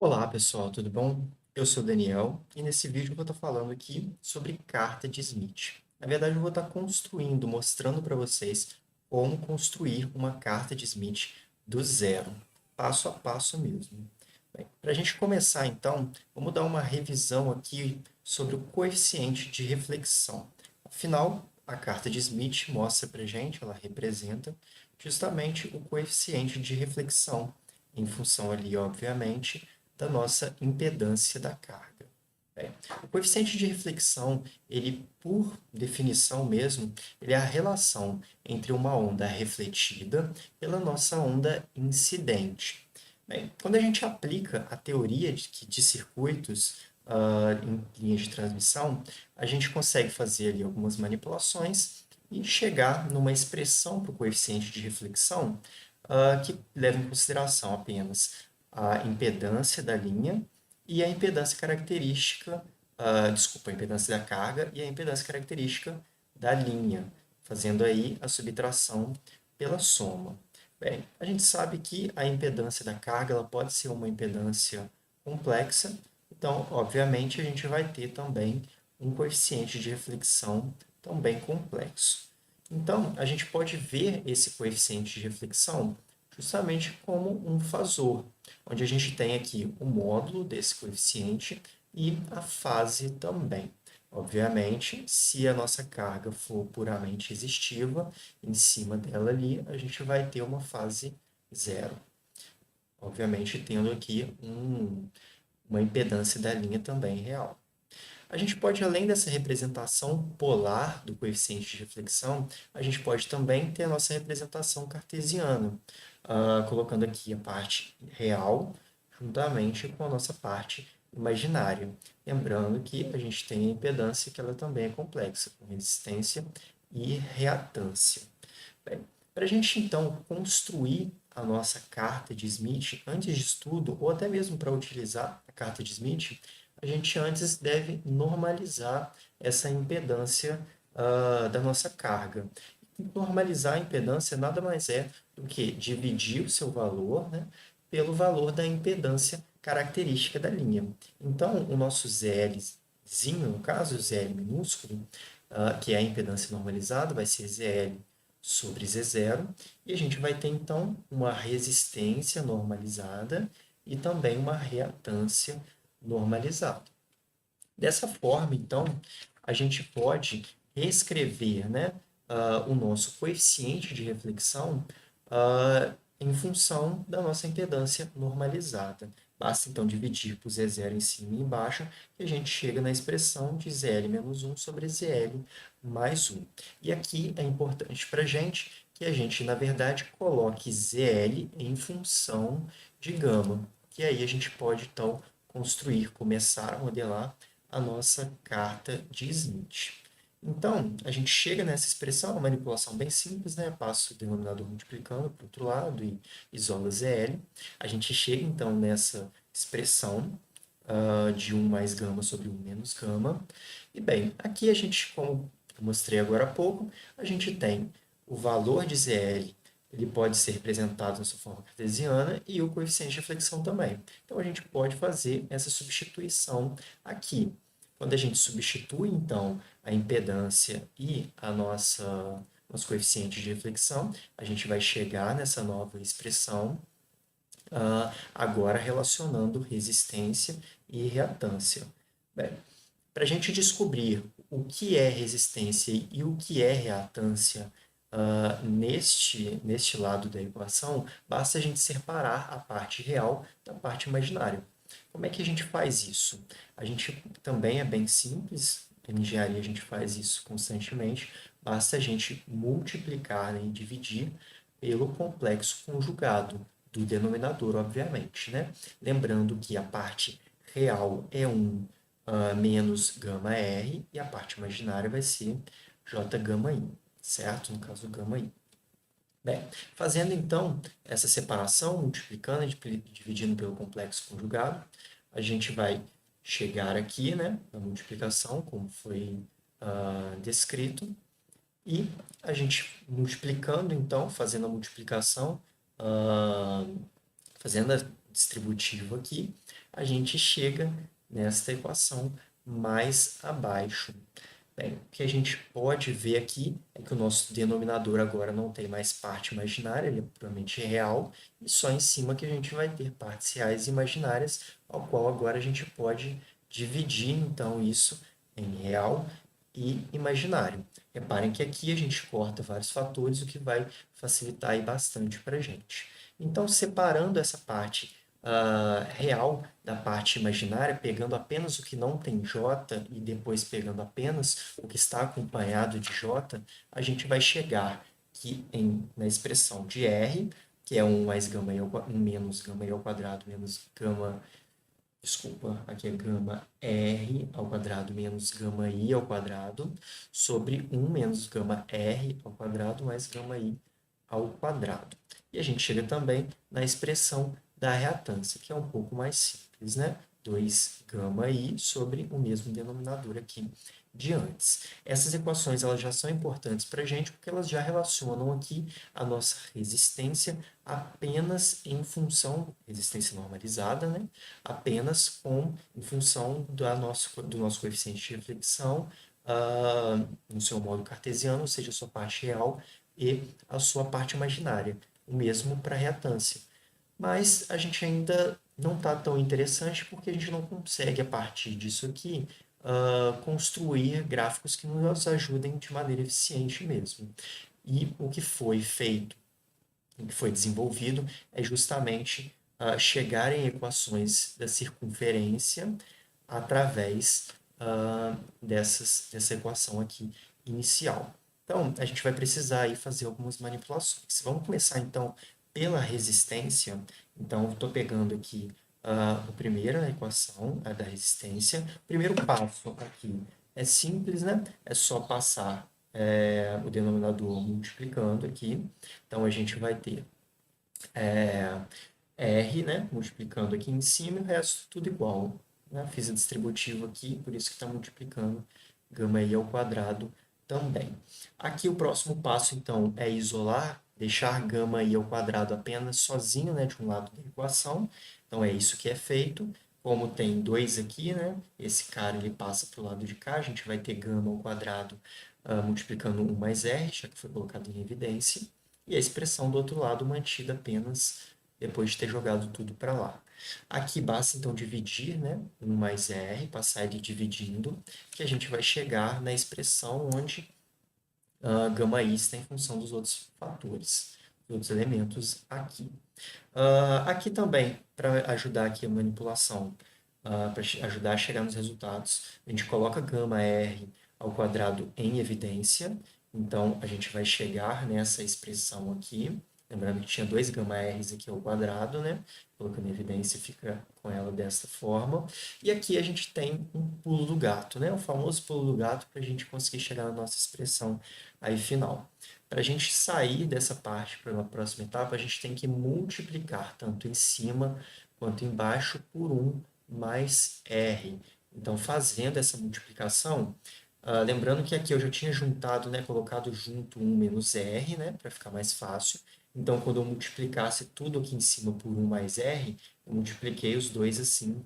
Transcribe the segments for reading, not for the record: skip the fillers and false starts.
Olá pessoal, tudo bom? Eu sou o Daniel e nesse vídeo eu vou estar falando aqui sobre carta de Smith. Na verdade, eu vou estar construindo, mostrando para vocês como construir uma carta de Smith do zero, passo a passo mesmo. Bem, para a gente começar então, vamos dar uma revisão aqui sobre o coeficiente de reflexão. Afinal, a carta de Smith mostra para a gente, ela representa justamente o coeficiente de reflexão, em função ali, obviamente, da nossa impedância da carga. O coeficiente de reflexão, ele, por definição mesmo, ele é a relação entre uma onda refletida pela nossa onda incidente. Bem, quando a gente aplica a teoria de circuitos em linhas de transmissão, a gente consegue fazer ali algumas manipulações e chegar numa expressão para o coeficiente de reflexão que leva em consideração apenas a impedância da linha e a impedância característica, desculpa, a impedância da carga e a impedância característica da linha, fazendo aí a subtração pela soma. Bem, a gente sabe que a impedância da carga ela pode ser uma impedância complexa, então, obviamente, a gente vai ter também um coeficiente de reflexão também complexo. Então, a gente pode ver esse coeficiente de reflexão justamente como um fasor, onde a gente tem aqui o módulo desse coeficiente e a fase também. Obviamente, se a nossa carga for puramente resistiva, em cima dela ali, a gente vai ter uma fase zero. Obviamente, tendo aqui uma impedância da linha também real. A gente pode, além dessa representação polar do coeficiente de reflexão, a gente pode também ter a nossa representação cartesiana, colocando aqui a parte real juntamente com a nossa parte imaginária. Lembrando que a gente tem a impedância, que ela também é complexa, com resistência e reatância. Bem, para a gente então construir a nossa carta de Smith, antes de tudo, ou até mesmo para utilizar a carta de Smith, a gente antes deve normalizar essa impedância da nossa carga. Normalizar a impedância nada mais é do que dividir o seu valor, né, pelo valor da impedância característica da linha. Então, o nosso ZLzinho, no caso, o ZL minúsculo, que é a impedância normalizada, vai ser ZL sobre Z0, e a gente vai ter então uma resistência normalizada e também uma reatância normalizada. Dessa forma, então, a gente pode reescrever, né, o nosso coeficiente de reflexão em função da nossa impedância normalizada. Basta, então, dividir por Z0 em cima e embaixo, e a gente chega na expressão de ZL menos 1 sobre ZL mais 1. E aqui é importante para a gente que a gente, na verdade, coloque ZL em função de gama, que aí a gente pode, então, construir, começar a modelar a nossa carta de Smith. Então, a gente chega nessa expressão, uma manipulação bem simples, né? Passa o denominador multiplicando para o outro lado e isola ZL. A gente chega, então, nessa expressão de 1 mais gama sobre 1 menos gama. E, bem, aqui a gente, como eu mostrei agora há pouco, a gente tem o valor de ZL, ele pode ser representado na sua forma cartesiana e o coeficiente de reflexão também. Então, a gente pode fazer essa substituição aqui. Quando a gente substitui, então, a impedância e nosso coeficiente de reflexão, a gente vai chegar nessa nova expressão, agora relacionando resistência e reatância. Bem, para a gente descobrir o que é resistência e o que é reatância neste lado da equação, basta a gente separar a parte real da parte imaginária. Como é que a gente faz isso? A gente também é bem simples, em engenharia a gente faz isso constantemente, basta a gente multiplicar, né, e dividir pelo complexo conjugado do denominador, obviamente, né? Lembrando que a parte real é 1 menos gama R e a parte imaginária vai ser J gama I, certo? No caso, gama I. Bem, fazendo então essa separação, multiplicando e dividindo pelo complexo conjugado, a gente vai chegar aqui, né, na multiplicação, como foi descrito, e a gente multiplicando, então, fazendo a multiplicação, fazendo distributivo aqui, a gente chega nesta equação mais abaixo. Bem, o que a gente pode ver aqui é que o nosso denominador agora não tem mais parte imaginária, ele é puramente real, e só em cima que a gente vai ter partes reais e imaginárias, ao qual agora a gente pode dividir, então, isso em real e imaginário. Reparem que aqui a gente corta vários fatores, o que vai facilitar aí bastante para a gente. Então, separando essa parte real da parte imaginária, pegando apenas o que não tem J e depois pegando apenas o que está acompanhado de J, a gente vai chegar aqui na expressão de R, que é 1 mais gama i um menos gama i ao quadrado menos gama, desculpa, aqui é gama R ao quadrado menos gama i ao quadrado, sobre 1 menos gama R ao quadrado mais gama i ao quadrado. E a gente chega também na expressão da reatância, que é um pouco mais simples, né? 2 gama i sobre o mesmo denominador aqui de antes. Essas equações elas já são importantes para a gente, porque elas já relacionam aqui a nossa resistência apenas em função, resistência normalizada, né? Apenas em função do nosso coeficiente de reflexão, no seu modo cartesiano, ou seja, a sua parte real e a sua parte imaginária. O mesmo para a reatância. Mas a gente ainda não está tão interessante porque a gente não consegue, a partir disso aqui, construir gráficos que nos ajudem de maneira eficiente mesmo. E o que foi feito, o que foi desenvolvido, é justamente chegar em equações da circunferência através dessa equação aqui inicial. Então, a gente vai precisar aí fazer algumas manipulações. Vamos começar, então, pela resistência. Então, estou pegando aqui a primeira equação, a da resistência. O primeiro passo aqui é simples, né? É só passar o denominador multiplicando aqui. Então, a gente vai ter R, né? Multiplicando aqui em cima e o resto tudo igual. Né? Fiz a distributiva aqui, por isso que está multiplicando gama i ao quadrado também. Aqui o próximo passo, então, é isolar, deixar gama i ao quadrado apenas sozinho, né, de um lado da equação. Então, é isso que é feito. Como tem 2 aqui, né, esse cara ele passa para o lado de cá, a gente vai ter gama ao quadrado multiplicando 1 mais r, já que foi colocado em evidência. E a expressão do outro lado mantida apenas depois de ter jogado tudo para lá. Aqui basta, então, dividir, né, 1 mais r, passar ele dividindo, que a gente vai chegar na expressão onde gama i está em função dos outros fatores, dos outros elementos aqui. Aqui também, para ajudar aqui a manipulação, para ajudar a chegar nos resultados, a gente coloca gama r ao quadrado em evidência. Então, a gente vai chegar nessa expressão aqui. Lembrando que tinha 2 gama r's aqui ao quadrado, né? Colocando em evidência, fica com ela dessa forma. E aqui a gente tem um pulo do gato, né? O famoso pulo do gato para a gente conseguir chegar na nossa expressão aí final. Para a gente sair dessa parte para a próxima etapa, a gente tem que multiplicar tanto em cima quanto embaixo por 1 mais r. Então, fazendo essa multiplicação, lembrando que aqui eu já tinha juntado, né, colocado junto 1 menos r, né, para ficar mais fácil. Então, quando eu multiplicasse tudo aqui em cima por 1 mais r, eu multipliquei os dois assim,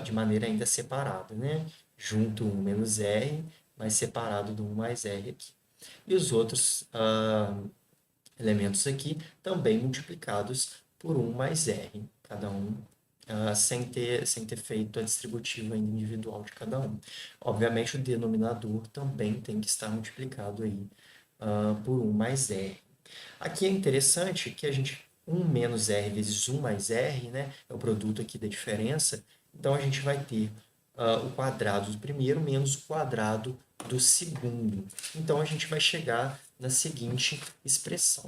de maneira ainda separada, né? Junto 1 menos r, mas separado do 1 mais r aqui. E os outros elementos aqui também multiplicados por 1 mais r, cada um sem ter feito a distributiva ainda individual de cada um. Obviamente, o denominador também tem que estar multiplicado aí, por 1 mais r. Aqui é interessante que a gente 1 menos r vezes 1 mais r, né, é o produto aqui da diferença. Então, a gente vai ter o quadrado do primeiro menos o quadrado do segundo. Então, a gente vai chegar na seguinte expressão.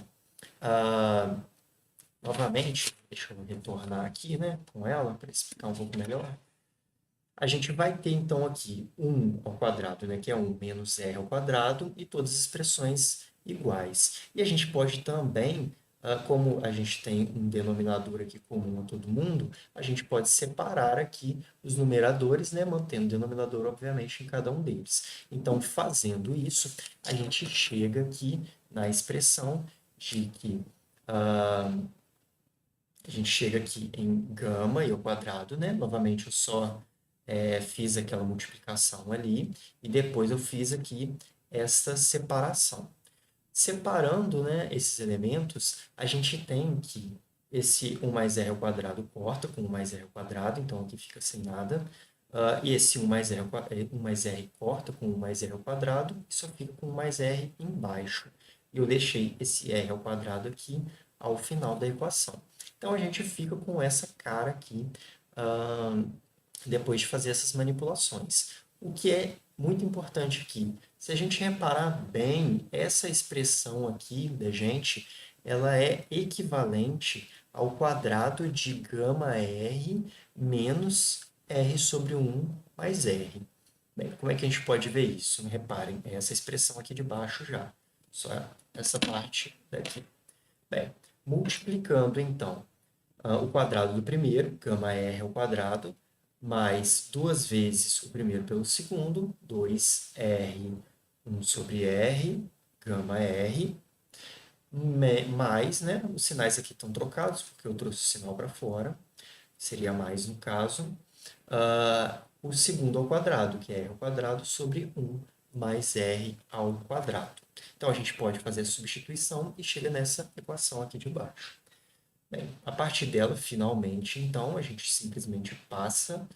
Novamente, deixa eu retornar aqui, né, com ela, para explicar um pouco melhor. A gente vai ter, então, aqui 1 ao quadrado, né, que é 1 menos r ao quadrado, e todas as expressões iguais. E a gente pode também, como a gente tem um denominador aqui comum a todo mundo, a gente pode separar aqui os numeradores, né, mantendo o denominador, obviamente, em cada um deles. Então, fazendo isso, a gente chega aqui na expressão de que A gente chega aqui em gama e ao quadrado, né? Novamente, eu só fiz aquela multiplicação ali e depois eu fiz aqui esta separação. Separando, né, esses elementos, a gente tem que esse 1 mais r ao quadrado corta com 1 mais r ao quadrado, então aqui fica sem nada. E esse 1 mais r, 1 mais r corta com 1 mais r ao quadrado e só fica com 1 mais r embaixo. E eu deixei esse r ao quadrado aqui ao final da equação. Então, a gente fica com essa cara aqui depois de fazer essas manipulações. O que é muito importante aqui, se a gente reparar bem, essa expressão aqui da gente, ela é equivalente ao quadrado de gama r menos r sobre 1 mais r. Bem, como é que a gente pode ver isso? Reparem, é essa expressão aqui de baixo já, só essa parte daqui. Bem, multiplicando, então, o quadrado do primeiro, gama r ao quadrado, mais duas vezes o primeiro pelo segundo, 2r, 1 sobre r, gama r, mais, né, os sinais aqui estão trocados, porque eu trouxe o sinal para fora, seria mais no caso, o segundo ao quadrado, que é r ao quadrado sobre 1 mais r ao quadrado. Então, a gente pode fazer a substituição e chega nessa equação aqui de baixo. Bem, a partir dela, finalmente, então, a gente simplesmente passa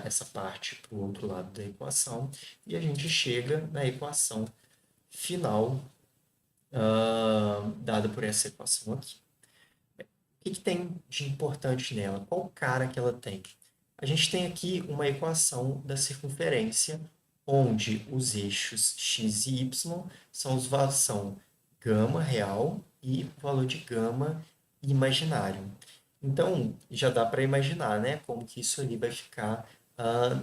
essa parte para o outro lado da equação e a gente chega na equação final dada por essa equação aqui. O que tem de importante nela? Qual cara que ela tem? A gente tem aqui uma equação da circunferência, onde os eixos x e y são gama real e o valor de gama imaginário. Então, já dá para imaginar, né, como que isso ali vai ficar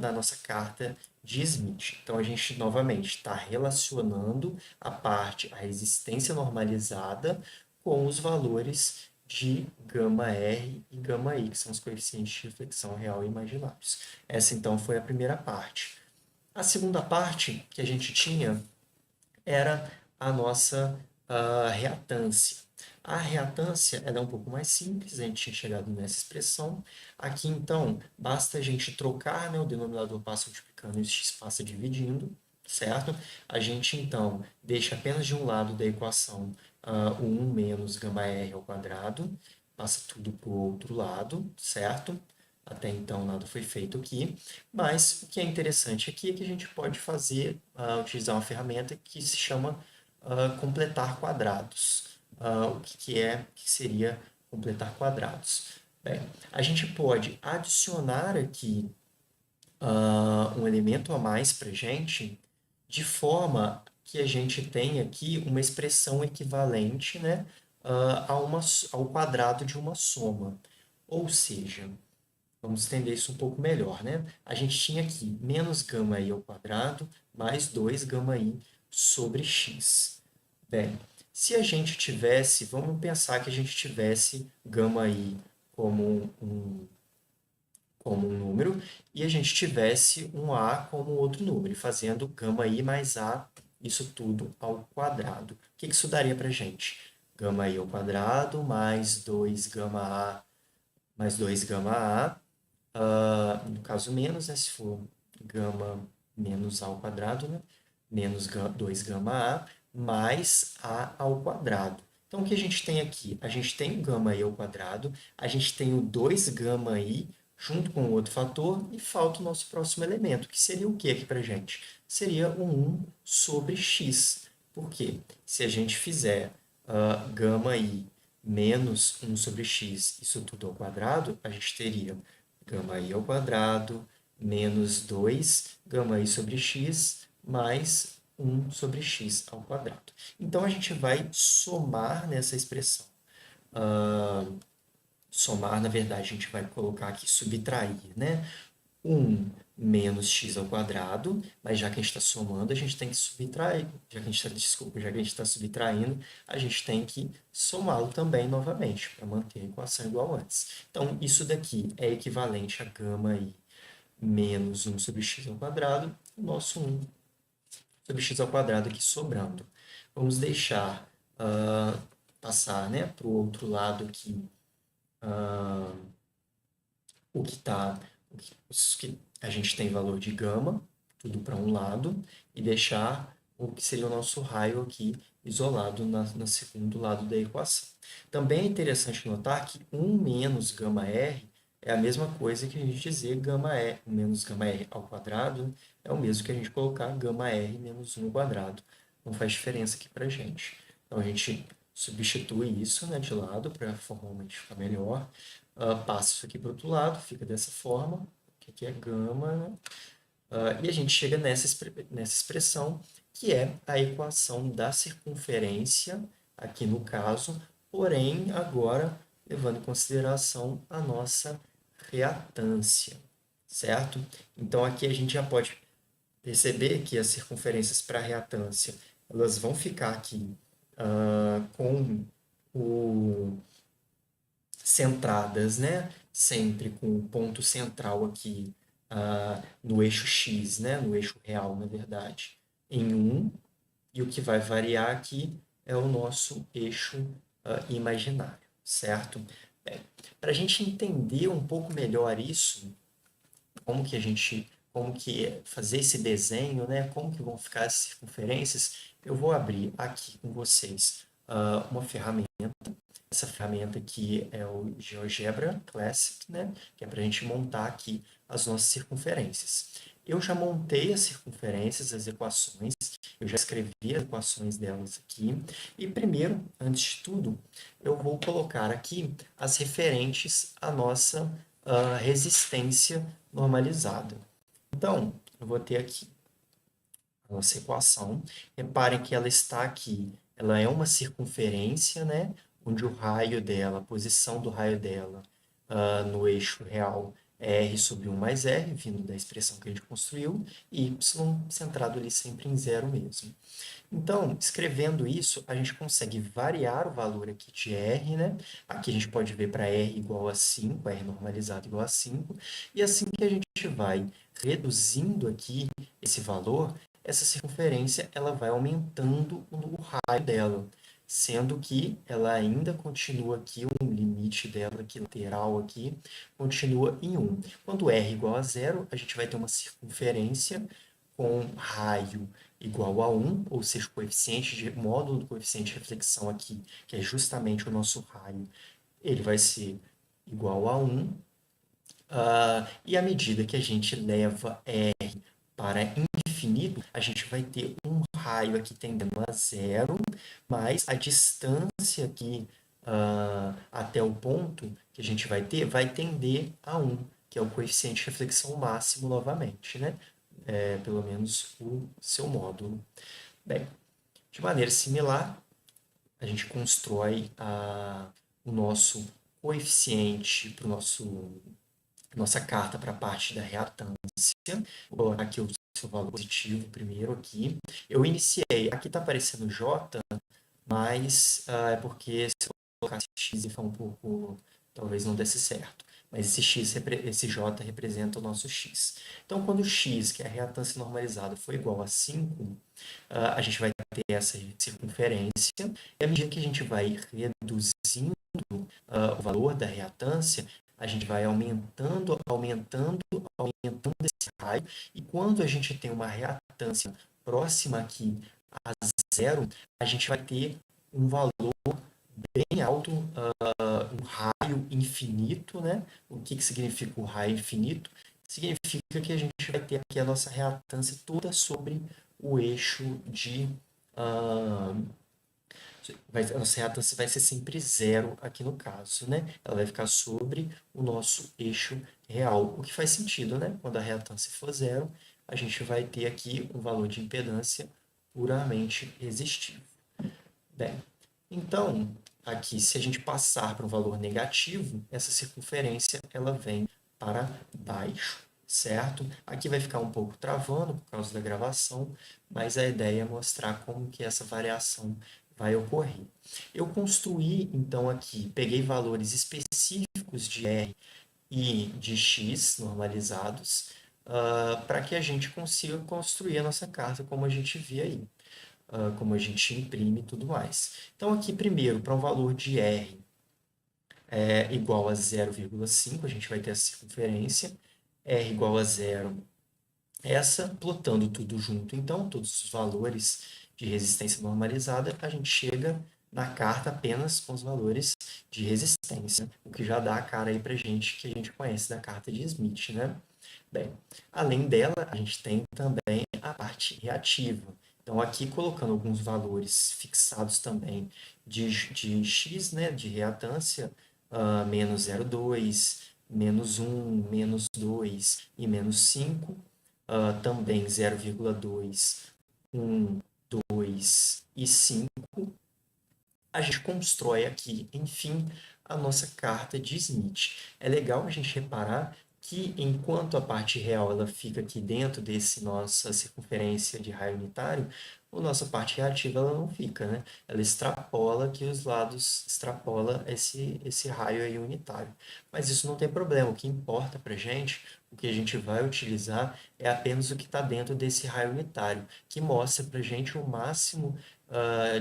na nossa carta de Smith. Então, a gente, novamente, está relacionando a resistência normalizada com os valores de gama R e gama I, que são os coeficientes de reflexão real e imaginários. Essa, então, foi a primeira parte. A segunda parte que a gente tinha era a nossa reatância. A reatância ela é um pouco mais simples, a gente tinha chegado nessa expressão. Aqui, então, basta a gente trocar, né, o denominador passa multiplicando e o x passa dividindo, certo? A gente, então, deixa apenas de um lado da equação o 1 menos gama r ao quadrado, passa tudo para o outro lado, certo? Até então, nada foi feito aqui, mas o que é interessante aqui é que a gente pode fazer, utilizar uma ferramenta que se chama completar quadrados. O que seria completar quadrados? Bem, a gente pode adicionar aqui um elemento a mais para a gente, de forma que a gente tenha aqui uma expressão equivalente, né, ao quadrado de uma soma. Ou seja, vamos entender isso um pouco melhor, né? A gente tinha aqui menos gama i ao quadrado mais 2 gama i sobre x. Bem, se a gente tivesse, vamos pensar que a gente tivesse gama i como um número e a gente tivesse um a como outro número, fazendo gama i mais a, isso tudo ao quadrado. O que isso daria para a gente? Gama i ao quadrado mais 2 gama a mais 2 gama a, no caso menos, né, se for gama menos a ao quadrado, né, menos 2 gama a, mais a ao quadrado. Então, o que a gente tem aqui? A gente tem o gama i ao quadrado, a gente tem o 2 gama i junto com o outro fator e falta o nosso próximo elemento, que seria o que aqui para a gente? Seria o 1 sobre x. Por quê? Se a gente fizer gama i menos 1 sobre x, isso tudo ao quadrado, a gente teria gama i ao quadrado menos 2 gama i sobre x mais 1 sobre x ao quadrado. Então, a gente vai somar nessa expressão. Somar, na verdade, a gente vai colocar aqui subtrair, né? 1 menos x ao quadrado, mas já que a gente está somando, a gente tem que subtrair. Já que a gente está, desculpa, já que a gente está subtraindo, a gente tem que somá-lo também novamente, para manter a equação igual antes. Então, isso daqui é equivalente a gama i menos 1 sobre x ao quadrado, o nosso 1 sobre x ao quadrado aqui sobrando. Vamos deixar passar, né, para o outro lado aqui o que está, os que a gente tem valor de gama, tudo para um lado, e deixar o que seria o nosso raio aqui isolado no segundo lado da equação. Também é interessante notar que 1 menos gama r é a mesma coisa que a gente dizer gama r menos gama r ao quadrado, é o mesmo que a gente colocar gama r menos 1 ao quadrado. Não faz diferença aqui para a gente. Então, a gente substitui isso, né, de lado para formalmente ficar melhor. Passa isso aqui para o outro lado, fica dessa forma, que aqui é gama, né? E a gente chega nessa expressão, que é a equação da circunferência, aqui no caso, porém, agora, levando em consideração a nossa reatância, certo? Então, aqui a gente já pode perceber que as circunferências para reatância, elas vão ficar aqui com o centradas, né? Sempre com o ponto central aqui no eixo x, né? No eixo real, na verdade, em 1, e o que vai variar aqui é o nosso eixo imaginário, certo? Bem, para a gente entender um pouco melhor isso, como que fazer esse desenho, né? Como que vão ficar as circunferências, eu vou abrir aqui com vocês uma ferramenta. Essa ferramenta aqui é o GeoGebra Classic, né? Que é para a gente montar aqui as nossas circunferências. Eu já montei as circunferências, as equações, eu já escrevi as equações delas aqui. E primeiro, antes de tudo, eu vou colocar aqui as referentes à nossa resistência normalizada. Então, eu vou ter aqui a nossa equação. Reparem que ela está aqui, ela é uma circunferência, né? Onde o raio dela, a posição do raio dela no eixo real é r sobre 1 mais r, vindo da expressão que a gente construiu, e y centrado ali sempre em zero mesmo. Então, escrevendo isso, a gente consegue variar o valor aqui de r, né? Aqui a gente pode ver para r igual a 5, r normalizado igual a 5, e assim que a gente vai reduzindo aqui esse valor, essa circunferência ela vai aumentando o raio dela, sendo que ela ainda continua aqui, o limite dela aqui, lateral aqui, continua em 1. Quando r igual a zero, a gente vai ter uma circunferência com raio igual a 1, ou seja, o módulo do coeficiente de reflexão aqui, que é justamente o nosso raio, ele vai ser igual a 1. E à medida que a gente leva R para infinito, a gente vai ter um raio aqui tendendo a zero, mas a distância aqui até o ponto que a gente vai ter vai tender a 1, que é o coeficiente de reflexão máximo novamente, né? Pelo menos o seu módulo. Bem, de maneira similar, a gente constrói o nosso coeficiente para nossa carta para a parte da reatância. Vou colocar aqui o seu valor positivo primeiro aqui. Eu iniciei, aqui está aparecendo J, mas é porque se eu colocasse X e for um pouco, talvez não desse certo. Mas esse J representa o nosso X. Então, quando o X, que é a reatância normalizada, for igual a 5, a gente vai ter essa circunferência, e à medida que a gente vai reduzindo o valor da reatância, a gente vai aumentando, aumentando, aumentando esse raio, e quando a gente tem uma reatância próxima aqui a zero, a gente vai ter um valor bem alto, um raio infinito, né? O que significa o raio infinito? Significa que a gente vai ter aqui a nossa reatância toda sobre o eixo de... a nossa reatância vai ser sempre zero aqui no caso, né? Ela vai ficar sobre o nosso eixo real, o que faz sentido, né? Quando a reatância for zero, a gente vai ter aqui um valor de impedância puramente resistivo. Bem, então, aqui, se a gente passar para um valor negativo, essa circunferência ela vem para baixo, certo? Aqui vai ficar um pouco travando por causa da gravação, mas a ideia é mostrar como que essa variação vai ocorrer. Eu construí, então, aqui, peguei valores específicos de R e de X normalizados, para que a gente consiga construir a nossa carta como a gente vê aí, como a gente imprime e tudo mais. Então, aqui, primeiro, para um valor de R, é igual a 0,5, a gente vai ter a circunferência, R igual a zero, essa, plotando tudo junto, então, todos os valores de resistência normalizada, a gente chega na carta apenas com os valores de resistência, o que já dá a cara aí pra gente que a gente conhece da carta de Smith, né? Bem, além dela, a gente tem também a parte reativa. Então, aqui colocando alguns valores fixados também de x, né, de reatância, menos 0,2, menos 1, menos 2 e menos 5, também 0,2, 1, 2 e 5, a gente constrói aqui, enfim, a nossa carta de Smith. É legal a gente reparar que, enquanto a parte real ela fica aqui dentro desse nossa circunferência de raio unitário, a nossa parte reativa ela não fica, né? Ela extrapola aqui os lados, extrapola esse raio aí unitário. Mas isso não tem problema, o que importa para a gente, o que a gente vai utilizar é apenas o que está dentro desse raio unitário, que mostra para a gente o máximo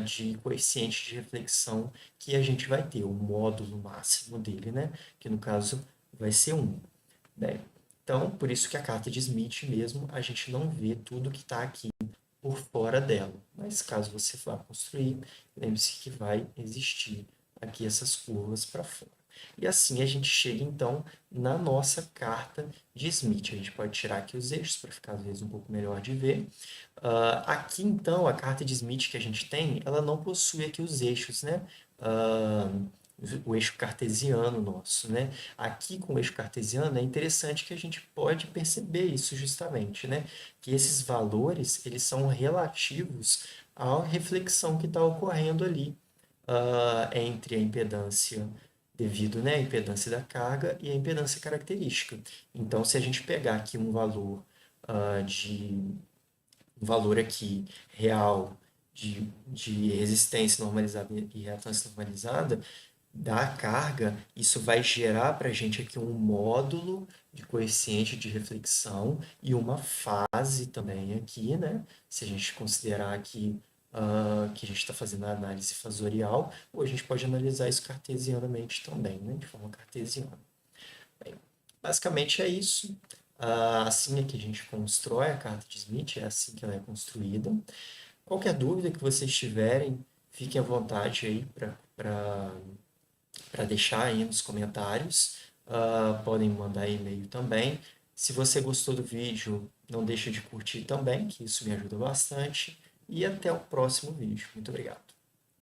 de coeficiente de reflexão que a gente vai ter, o módulo máximo dele, né? Que no caso vai ser 1. Bem, então, por isso que a carta de Smith mesmo, a gente não vê tudo que está aqui por fora dela. Mas caso você vá construir, lembre-se que vai existir aqui essas curvas para fora. E assim a gente chega então na nossa carta de Smith. A gente pode tirar aqui os eixos para ficar às vezes um pouco melhor de ver. Aqui então a carta de Smith que a gente tem, ela não possui aqui os eixos, né? O eixo cartesiano nosso, né? Aqui com o eixo cartesiano é interessante que a gente pode perceber isso justamente, né? Que esses valores eles são relativos à reflexão que está ocorrendo ali entre a impedância devido, né, à impedância da carga e a impedância característica. Então, se a gente pegar aqui um valor aqui real de resistência normalizada e reatância normalizada da carga, isso vai gerar para a gente aqui um módulo de coeficiente de reflexão e uma fase também aqui, né? Se a gente considerar aqui que a gente está fazendo a análise fasorial, ou a gente pode analisar isso cartesianamente também, né? De forma cartesiana. Bem, basicamente é isso. Assim é que a gente constrói a carta de Smith, é assim que ela é construída. Qualquer dúvida que vocês tiverem, fiquem à vontade aí para deixar aí nos comentários. Podem mandar e-mail também. Se você gostou do vídeo, não deixe de curtir também, que isso me ajuda bastante. E até o próximo vídeo. Muito obrigado.